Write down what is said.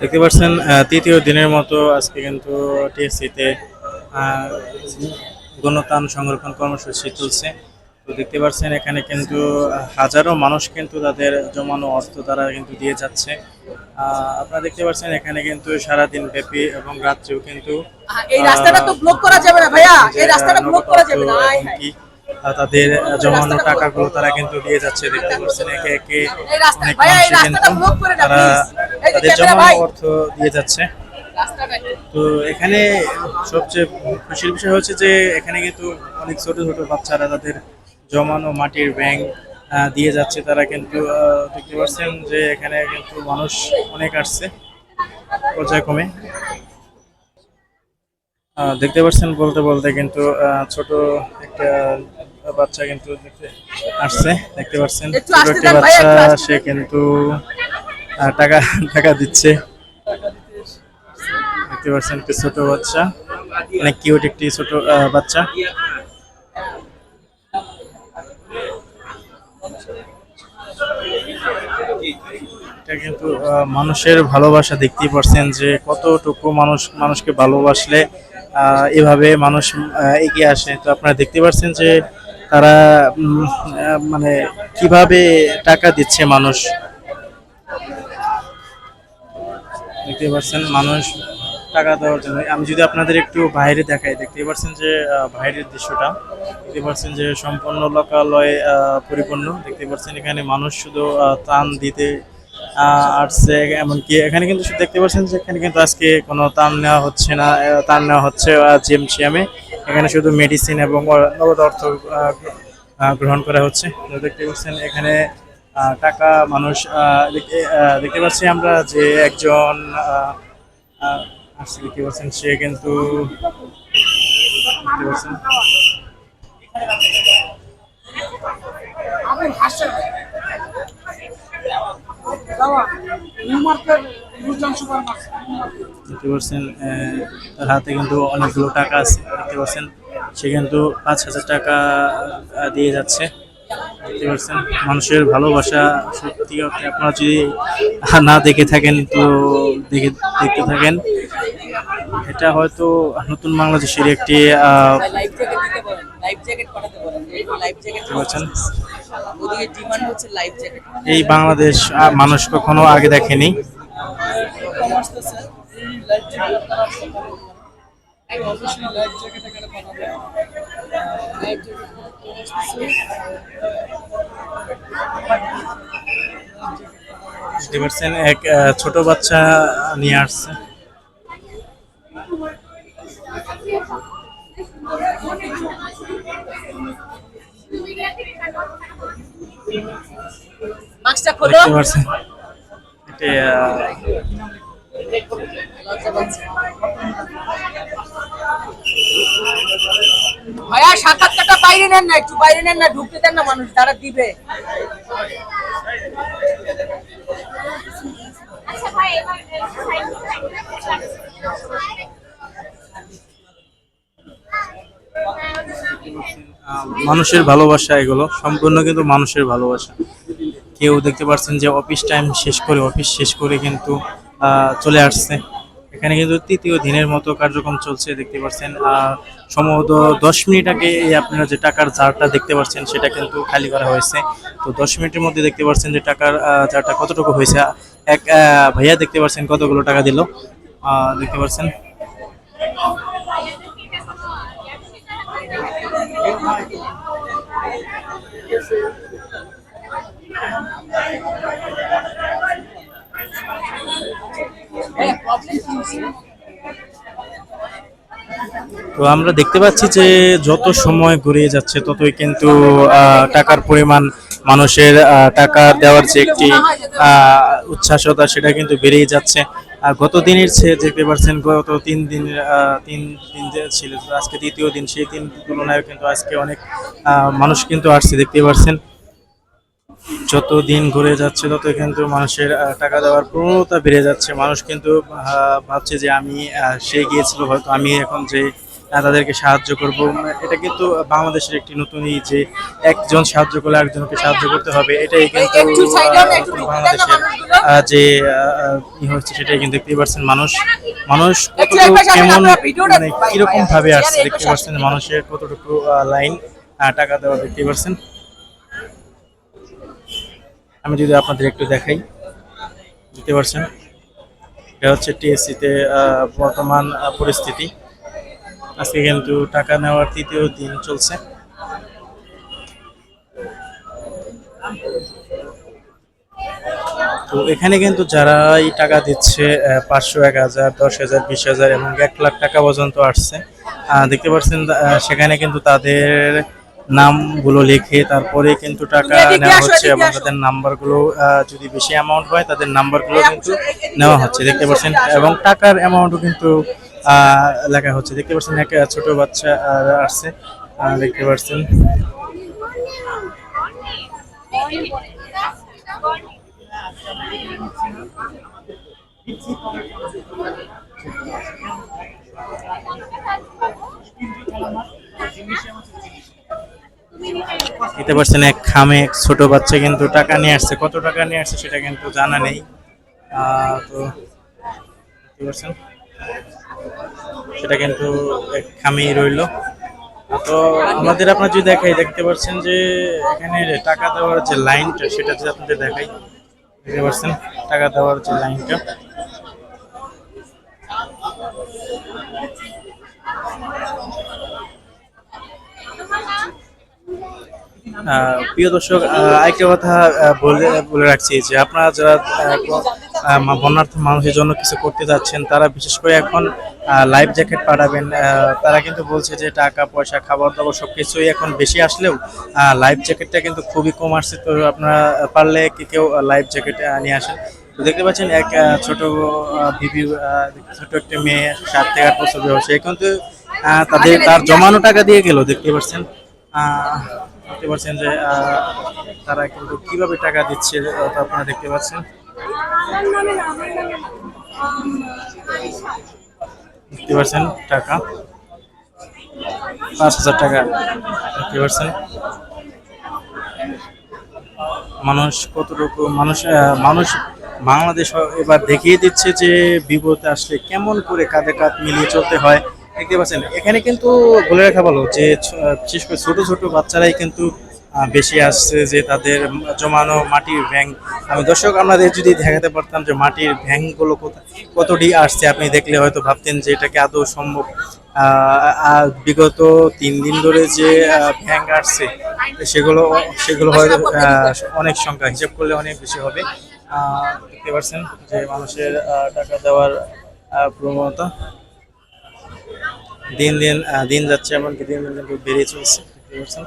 দেখতে পাচ্ছেন তৃতীয় দিনের মতো আজকে কিন্তু টিএসসিতে গণত্রাণ সংরক্ষণ কর্মসূচি চলছে। তো দেখতে পাচ্ছেন এখানে কিন্তু হাজারো মানুষ কিন্তু তাদের জমানো অর্থ তারা কিন্তু দিয়ে যাচ্ছে। আপনারা দেখতে পাচ্ছেন এখানে কিন্তু সারাদিন ব্যাপী এবং রাত্রেও কিন্তু এই রাস্তাটা তো ব্লক করা যাবে না ভাইয়া, এই রাস্তাটা ব্লক করা যাবে না। কি তাদের জমানো টাকাগুলো তারা কিন্তু দিয়ে যাচ্ছে। দেখতে পাচ্ছেন একে একে অনেক মানুষ কিন্তু তারা তাদের জমানো অর্থ দিয়ে যাচ্ছে। তো এখানে সবচেয়ে খুশির বিষয় হচ্ছে যে এখানে কিন্তু অনেক ছোট ছোট বাচ্চারা তাদের জমানো মাটির ব্যাংক দিয়ে যাচ্ছে। তারা কিন্তু দেখতে পাচ্ছেন যে এখানে কিন্তু মানুষ অনেক আসছে পর্যায়ক্রমে। দেখতে পাচ্ছেন বলতে বলতে কিন্তু ছোট একটা বাচ্চা কিন্তু আসছে। দেখতে পাচ্ছেন ছোট একটি বাচ্চা, সে কিন্তু টাকা টাকা দিচ্ছে। দেখতে পাচ্ছেন একটি ছোট বাচ্চা, অনেক কিউট একটি ছোট বাচ্চা। এটা কিন্তু মানুষের ভালোবাসা। দেখতেই পাচ্ছেন যে কতটুকু মানুষকে ভালোবাসলে এভাবে মানুষ এগিয়ে আসে। তো আপনারা দেখতে পাচ্ছেন যে তারা মানে কিভাবে টাকা দিচ্ছে মানুষ। দেখতে পাচ্ছেন মানুষ টাকা দেওয়ার জন্য। আমি যদি আপনাদের একটু বাইরে দেখাই, দেখতে পাচ্ছেন যে বাইরের দৃশ্যটা দেখতে পাচ্ছেন যে সম্পূর্ণ লোকালয় পরিপূর্ণ। দেখতে পাচ্ছেন এখানে মানুষ শুধু ত্রাণ দিতে আসছে। এমনকি এখানে কিন্তু দেখতে পাচ্ছেন যে এখানে কিন্তু আজকে কোনো ত্রাণ নেওয়া হচ্ছে না, ত্রাণ নেওয়া হচ্ছে জিএমসিএমে। এখানে শুধু মেডিসিন এবং নগদ অর্থ গ্রহণ করা হচ্ছে। তো দেখতে পাচ্ছেন এখানে টাকা মানুষ দেখতে পাচ্ছি আমরা যে একজন আসছে। দেখতে পাচ্ছেন সে কিন্তু দেখতে পাচ্ছেন দেখতে পাচ্ছেন তার হাতে কিন্তু অনেকগুলো টাকা আছে। দেখতে পাচ্ছেন সে কিন্তু 5,000 টাকা দিয়ে যাচ্ছে। দেখতে পাচ্ছেন মানুষের ভালোবাসা সত্যি। আপনারা যদি না দেখে থাকেন তো দেখতে থাকেন। এটা হয়তো নতুন বাংলাদেশের একটি এই বাংলাদেশ মানুষ কখনো আগে দেখেনি। বুঝতে পারছেন এক ছোট বাচ্চা নিয়ে আসছে। দেখতে পারছেন ভাইয়া সাক্ষাৎকারটা বাইরে নেন না, একটু বাইরে নেন না, ঢুকতে দেন না, মানুষ তারা দিবে। মানুষের ভালোবাসা, এগুলো সম্পূর্ণ কিন্তু মানুষের ভালোবাসা। কেউ দেখতে পাচ্ছেন যে অফিস শেষ করে কিন্তু চলে আসছে। এখানে কিন্তু তৃতীয় দিনের মতো কার্যক্রম চলছে। দেখতে পাচ্ছেন সম্ভবত 10 মিনিট আগে আপনারা যে টাকার জারটা দেখতে পাচ্ছেন সেটা কিন্তু খালি করা হয়েছে। তো 10 মিনিটের মধ্যে দেখতে পাচ্ছেন যে টাকার জারটা কতটুকু হয়েছে। এক ভাইয়া দেখতে পাচ্ছেন কতগুলো টাকা দিল। দেখতে পাচ্ছেন তো আমরা দেখতে পাচ্ছি যে যত সময় গড়িয়ে যাচ্ছে ততই কিন্তু টাকার পরিমাণ, মানুষের টাকা দেওয়ার যে একটি উচ্ছ্বাসতা সেটা কিন্তু বেড়েই যাচ্ছে। গত দিনের চেয়ে দেখতে পাচ্ছেন গত 3 দিন যে ছিল, আজকে তৃতীয় দিন, সেই 3 তুলনায় কিন্তু আজকে অনেক মানুষ কিন্তু আসছে। দেখতে পাচ্ছেন যত দিন ঘুরে যাচ্ছে তত কিন্তু মানুষের টাকা দেওয়ার প্রবণতা বেড়ে যাচ্ছে। মানুষ কিন্তু ভাবছে যে আমি সে গিয়েছিল, হয়তো আমি এখন যে তাদেরকে সাহায্য করব। এটা কিন্তু বাংলাদেশের একটি নতুন যে একজন সাহায্য করলে আরেকজনকে সাহায্য করতে হবে, এটাই কিন্তু একটু সাইডে হন, একটু নতুন ঢুকতে দেন না বাংলাদেশের মানুষগুলো। যে ই হচ্ছে সেটাই কিন্তু দেখতে পাচ্ছেন। মানুষ মানুষ একটু কতটুকু এই পাশে আসেন, কেমন আমরা ভিডিওটা মানে ভাই, কিরকম ভাই, ভাবে চেয়ারে আসছে এই দেখতে পাশে পাচ্ছেন, আসেন। মানুষের কতটুকু লাইন টাকা দেওয়া দেখতে পাচ্ছেন। আমি যদি আপনাদের একটু দেখাই, দেখতে পাচ্ছেন এটা হচ্ছে টিএসসি তে বর্তমান পরিস্থিতি। আজকে কিন্তু টাকা নেওয়ার তৃতীয় দিন চলছে। তো এখানে কিন্তু যারাই টাকা দিচ্ছে 500, 1000, 10,000, 20,000 এবং 1 লাখ টাকা পর্যন্ত আসছে, দেখতে পাচ্ছেন সেখানে কিন্তু তাদের নামগুলো লিখে তারপরে কিন্তু টাকা তুমি এদিকে নেওয়া আসো, হচ্ছে এদিকে এবং আসো। তাদের নাম্বারগুলো যদি বেশি অ্যামাউন্ট হয় তাদের নাম্বারগুলো কিন্তু নেওয়া হচ্ছে দেখতে পাচ্ছেন, এবং টাকার অ্যামাউন্টও কিন্তু লেখা হচ্ছে দেখতে পাচ্ছেন। এক ছোট বাচ্চা আসছে, দেখতে পাচ্ছেন। দেখতে পাচ্ছেন এক খামে এক ছোট বাচ্চা কিন্তু টাকা নিয়ে আসছে, কত টাকা নিয়ে আসছে সেটা কিন্তু জানা নেই। তো দেখতে পাচ্ছেন সেটা কিন্তু এক খামেই রইলো। তো আমাদের আপনার যদি দেখাই, দেখতে পাচ্ছেন যে এখানে টাকা দেওয়ার যে লাইনটা সেটা যদি আপনাদের দেখাই, দেখতে পাচ্ছেন টাকা দেওয়ার যে লাইনটা। প্রিয় দর্শক, আরেকটা কথা বলে বলে রাখছি যে আপনারা যারা বন্যার্থ মানুষের জন্য কিছু করতে যাচ্ছেন, তারা বিশেষ করে এখন লাইফ জ্যাকেট পাঠাবেন। তারা কিন্তু বলছে যে টাকা পয়সা খাবার দাবার সব কিছুই এখন বেশি আসলেও লাইফ জ্যাকেটটা কিন্তু খুবই কম আসছে। তো আপনারা পারলে কেউ লাইফ জ্যাকেট নিয়ে আসেন। তো দেখতে পাচ্ছেন এক ছোট বিবি, ছোট একটা মেয়ে 7 থেকে 8 বছর বয়স, সে কিন্তু তার জমানো টাকা দিয়ে গেল। দেখতে পাচ্ছেন দেখতে পাচ্ছেন যে তারা কিন্তু কিভাবে টাকা দিচ্ছে, তা আপনারা দেখতে পাচ্ছেন। দেখতে পাচ্ছেন টাকা 5,000 টাকা, দেখতে পাচ্ছেন মানুষ কতটুকু মানুষ বাংলাদেশ এবার দেখিয়ে দিচ্ছে যে বিপদে আসলে কেমন করে কাঁধে কাঁধ মিলিয়ে চলতে হয়। দেখতে পাচ্ছেন এখানে কিন্তু বলে রাখা ভালো যে বিশেষ করে ছোট ছোট বাচ্চারাই কিন্তু বেশি আসছে, যে তাদের জমানো মাটির ব্যাংক। আমি দর্শক আপনাদের যদি দেখাতে পারতাম যে মাটির ব্যাংকগুলো কতটি আসছে, আপনি দেখলে হয়তো ভাবতেন যে এটাকে আদৌ সম্ভব। বিগত 3 দিন ধরে যে ব্যাংক আসছে সেগুলো সেগুলো হয়তো অনেক সংখ্যা, হিসাব করলে অনেক বেশি হবে। দেখতে পাচ্ছেন যে মানুষের টাকা দেওয়ার প্রবণতা দিন দিন দিন যাচ্ছে, এমনকি দিন দিন কিন্তু বেড়ে চলছে, দেখতে পাচ্ছেন।